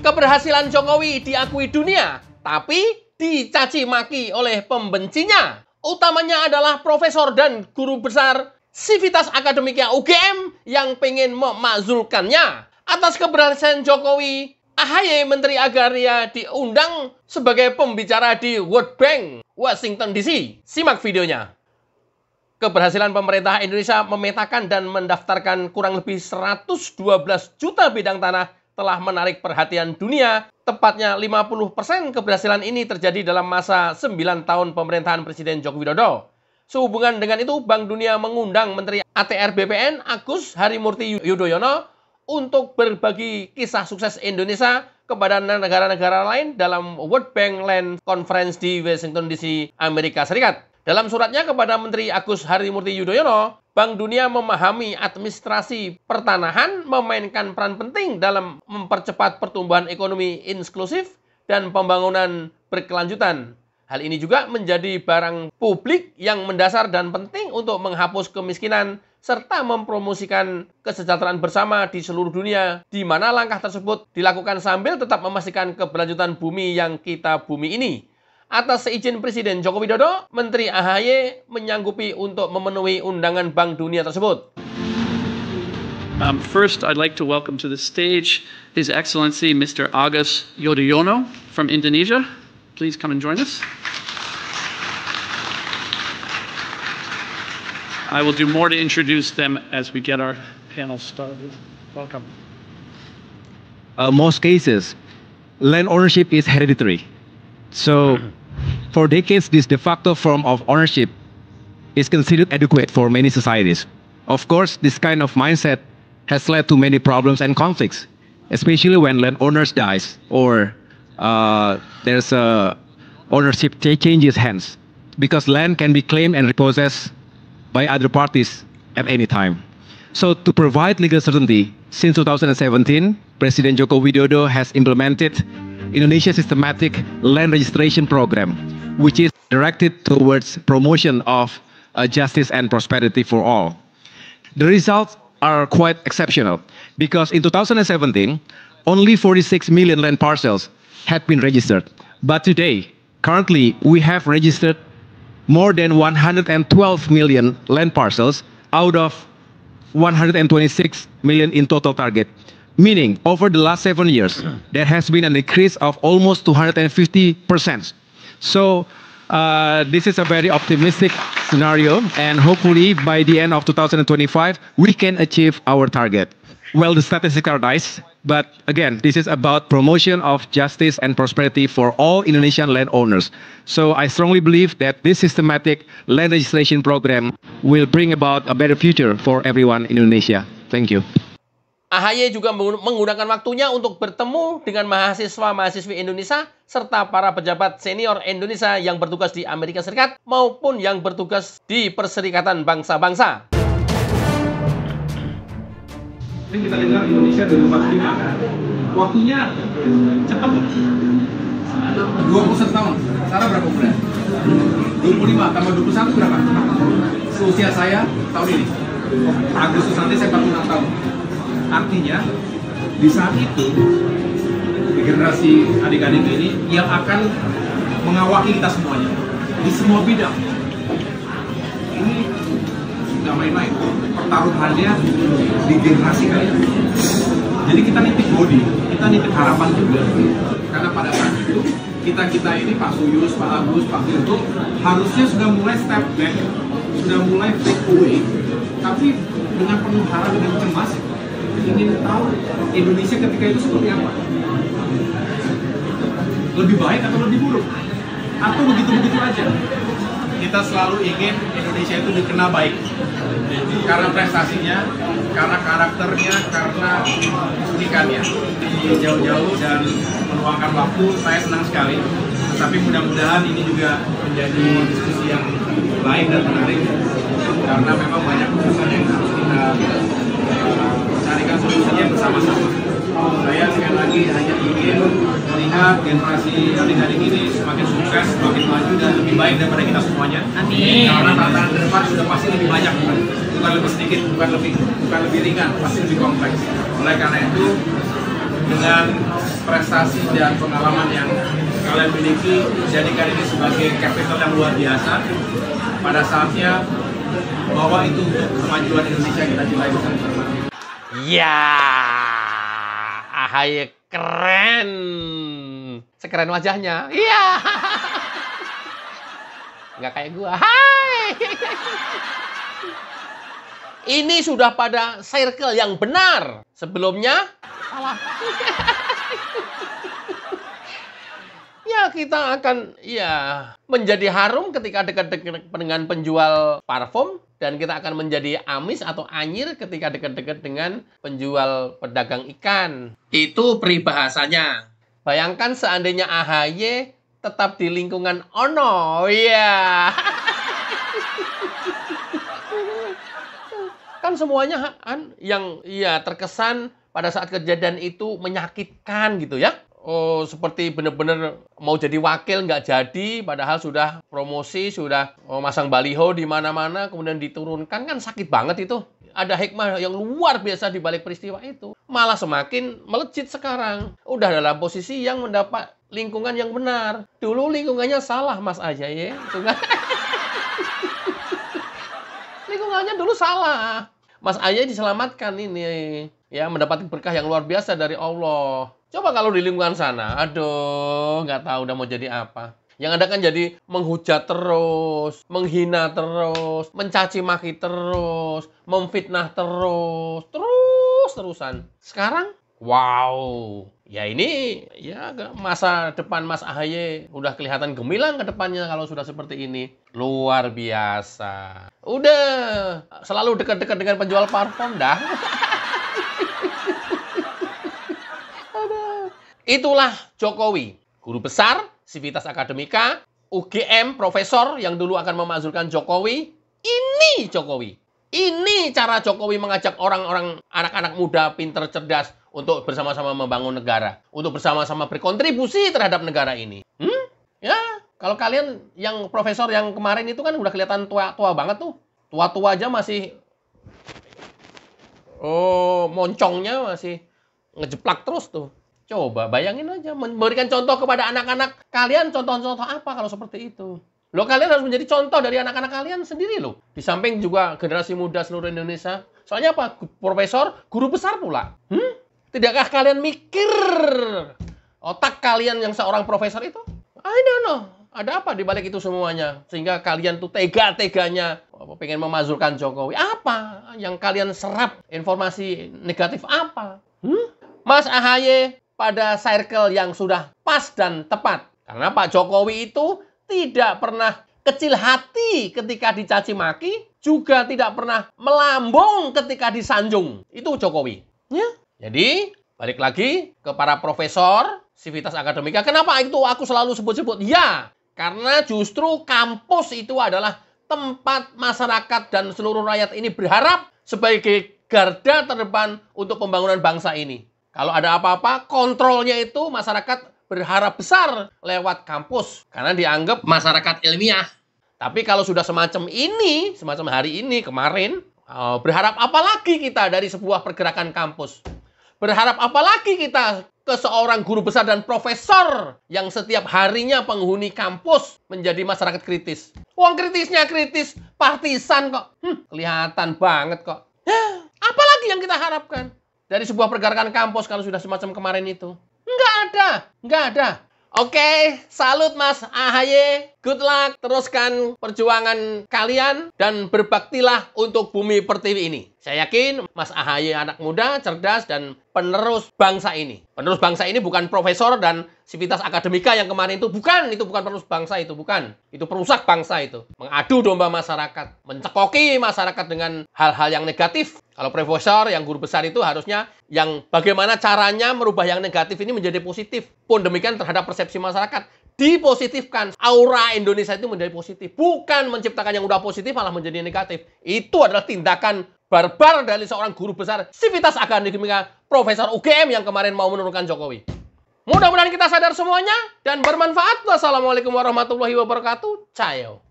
Keberhasilan Jokowi diakui dunia, tapi dicaci maki oleh pembencinya. Utamanya adalah profesor dan guru besar Sivitas Akademika UGM yang pengen memakzulkannya. Atas keberhasilan Jokowi, AHY Menteri Agraria diundang sebagai pembicara di World Bank, Washington DC. Simak videonya. Keberhasilan pemerintah Indonesia memetakan dan mendaftarkan kurang lebih 112 juta bidang tanah telah menarik perhatian dunia. Tepatnya 50% keberhasilan ini terjadi dalam masa 9 tahun pemerintahan Presiden Joko Widodo. Sehubungan dengan itu, Bank Dunia mengundang Menteri ATR BPN Agus Harimurti Yudhoyono untuk berbagi kisah sukses Indonesia kepada negara-negara lain dalam World Bank Land Conference di Washington DC, Amerika Serikat. Dalam suratnya kepada Menteri Agus Harimurti Yudhoyono, Bank Dunia memahami administrasi pertanahan memainkan peran penting dalam mempercepat pertumbuhan ekonomi inklusif dan pembangunan berkelanjutan. Hal ini juga menjadi barang publik yang mendasar dan penting untuk menghapus kemiskinan serta mempromosikan kesejahteraan bersama di seluruh dunia, di mana langkah tersebut dilakukan sambil tetap memastikan keberlanjutan bumi yang kita bumi ini. Atas seizin Presiden Joko Widodo, Menteri AHY menyanggupi untuk memenuhi undangan Bank Dunia tersebut. First, I'd like to welcome to the stage His Excellency Mr. Agus Yudhoyono from Indonesia. Please come and join us. I will do more to introduce them as we get our panel started. Welcome. Most cases, land ownership is hereditary. So, for decades, this de facto form of ownership is considered adequate for many societies. Of course, this kind of mindset has led to many problems and conflicts, especially when landowners dies or there's a ownership changes hands, because land can be claimed and repossessed by other parties at any time. So to provide legal certainty, since 2017, President Joko Widodo has implemented Indonesia's systematic land registration program, which is directed towards promotion of justice and prosperity for all. The results are quite exceptional, because in 2017, only 46 million land parcels had been registered. But today, currently, we have registered more than 112 million land parcels out of 126 million in total target. Meaning, over the last 7 years, there has been an increase of almost 250%. So, this is a very optimistic scenario, and hopefully by the end of 2025, we can achieve our target. Well, the statistics are nice, but again, this is about promotion of justice and prosperity for all Indonesian landowners. So I strongly believe that this systematic land registration program will bring about a better future for everyone in Indonesia. Thank you. AHY juga menggunakan waktunya untuk bertemu dengan mahasiswa-mahasiswi Indonesia serta para pejabat senior Indonesia yang bertugas di Amerika Serikat maupun yang bertugas di Perserikatan Bangsa-Bangsa. Kita dengar Indonesia 2045 kan, waktunya cepat. 21 tahun, Sarah berapa bulan? 25 tambah 21 berapa? Seusia saya tahun ini, Agustus nanti saya 46 tahun. Artinya, di saat itu, generasi adik-adik ini yang akan mengawaki kita semuanya, di semua bidang. Ini nggak main-main, pertaruhannya di generasi kalian. Jadi kita nitip body, kita nitip harapan juga, karena pada saat itu kita ini Pak Suyus, Pak Agus, Pak Firdo harusnya sudah mulai step back, sudah mulai take away, tapi dengan penuh harap, dengan cemas, ingin tahu Indonesia ketika itu seperti apa, lebih baik atau lebih buruk, atau begitu-begitu aja. Kita selalu ingin Indonesia itu dikenal baik karena prestasinya, karena karakternya, karena keunikannya. Jauh-jauh dan meluangkan waktu, saya senang sekali. Tetapi mudah-mudahan ini juga menjadi diskusi yang baik dan menarik, karena memang banyak urusan yang harus kita carikan solusinya bersama-sama. Saya sekali lagi hanya ingin melihat generasi adik-adik ini semakin sukses, semakin maju dan lebih baik daripada kita semuanya. Amin. Karena tantangan ke depan sudah pasti lebih banyak, bukan lebih sedikit, bukan lebih ringan, pasti lebih kompleks. Oleh karena itu, dengan prestasi dan pengalaman yang kalian miliki, jadikan ini sebagai capital yang luar biasa. Pada saatnya bawa itu untuk kemajuan Indonesia kita cintai bersama-sama. Ya, AHY keren. Sekeren wajahnya. Iya. Nggak kayak gua. Hai. Ini sudah pada circle yang benar. Sebelumnya salah. Ya, kita akan menjadi harum ketika dekat-dekat dengan penjual parfum, dan kita akan menjadi amis atau anyir ketika dekat-dekat dengan penjual pedagang ikan. Itu peribahasanya. Bayangkan seandainya AHY tetap di lingkungan Ono. Ya. Kan semuanya yang terkesan pada saat kejadian itu menyakitkan gitu ya. Oh, seperti benar-benar mau jadi wakil nggak jadi, padahal sudah promosi, sudah masang baliho di mana-mana, kemudian diturunkan, kan sakit banget itu. Ada hikmah yang luar biasa di balik peristiwa itu. Malah semakin melejit sekarang. Udah dalam posisi yang mendapat lingkungan yang benar. Dulu lingkungannya salah, Mas AHY. Lingkungannya dulu salah. Mas AHY diselamatkan ini. Ya, mendapat berkah yang luar biasa dari Allah. Coba kalau di lingkungan sana, aduh, nggak tahu udah mau jadi apa. Yang ada kan jadi menghujat terus, menghina terus, mencaci maki terus, memfitnah terus-terusan. Sekarang, wow. Ya ini, masa depan Mas AHY udah kelihatan gemilang ke depannya kalau sudah seperti ini. Luar biasa. Udah, selalu dekat-dekat dengan penjual parfum dah. Itulah Jokowi, guru besar, Civitas Akademika, UGM, profesor yang dulu akan memakzulkan Jokowi. Ini Jokowi. Ini cara Jokowi mengajak orang-orang, anak-anak muda, pinter, cerdas untuk bersama-sama membangun negara. Untuk bersama-sama berkontribusi terhadap negara ini. Ya, kalau kalian yang profesor yang kemarin itu kan udah kelihatan tua-tua banget tuh. Tua-tua aja masih, moncongnya masih ngejeplak terus tuh. Coba bayangin aja, memberikan contoh kepada anak-anak kalian, contoh-contoh apa kalau seperti itu. Loh, kalian harus menjadi contoh dari anak-anak kalian sendiri loh. Di samping juga generasi muda seluruh Indonesia. Soalnya apa? Profesor, guru besar pula. Tidakkah kalian mikir otak kalian yang seorang profesor itu? I don't know. Ada apa di balik itu semuanya? Sehingga kalian tuh tega-teganya pengen memazurkan Jokowi. Apa yang kalian serap? Informasi negatif apa? Mas AHY pada circle yang sudah pas dan tepat. Karena Pak Jokowi itu tidak pernah kecil hati ketika dicaci maki, juga tidak pernah melambung ketika disanjung. Itu Jokowi. Ya. Jadi, balik lagi ke para profesor Civitas Akademika. Kenapa itu aku selalu sebut-sebut? Ya, karena justru kampus itu adalah tempat masyarakat dan seluruh rakyat ini berharap sebagai garda terdepan untuk pembangunan bangsa ini. Kalau ada apa-apa, kontrolnya itu masyarakat berharap besar lewat kampus. Karena dianggap masyarakat ilmiah. Tapi kalau sudah semacam ini, semacam hari ini, kemarin, berharap apa lagi kita dari sebuah pergerakan kampus? Berharap apa lagi kita ke seorang guru besar dan profesor yang setiap harinya penghuni kampus menjadi masyarakat kritis? Uang kritisnya kritis partisan kok. Kelihatan banget kok. Apalagi yang kita harapkan dari sebuah pergerakan kampus kalau sudah semacam kemarin itu? Nggak ada. Oke, salut Mas AHY. Good luck, teruskan perjuangan kalian dan berbaktilah untuk Bumi Pertiwi ini. Saya yakin Mas AHY anak muda, cerdas, dan penerus bangsa ini. Penerus bangsa ini bukan profesor dan Civitas Akademika yang kemarin itu bukan penerus bangsa itu, bukan. Itu perusak bangsa itu. Mengadu domba masyarakat, mencekoki masyarakat dengan hal-hal yang negatif. Kalau profesor yang guru besar itu harusnya yang bagaimana caranya merubah yang negatif ini menjadi positif. Pun demikian terhadap persepsi masyarakat. Dipositifkan, aura Indonesia itu menjadi positif, bukan menciptakan yang udah positif malah menjadi negatif. Itu adalah tindakan barbar dari seorang guru besar Civitas Akademika, Profesor UGM yang kemarin mau menurunkan Jokowi. Mudah-mudahan kita sadar semuanya dan bermanfaat. Wassalamualaikum warahmatullahi wabarakatuh. Cayo.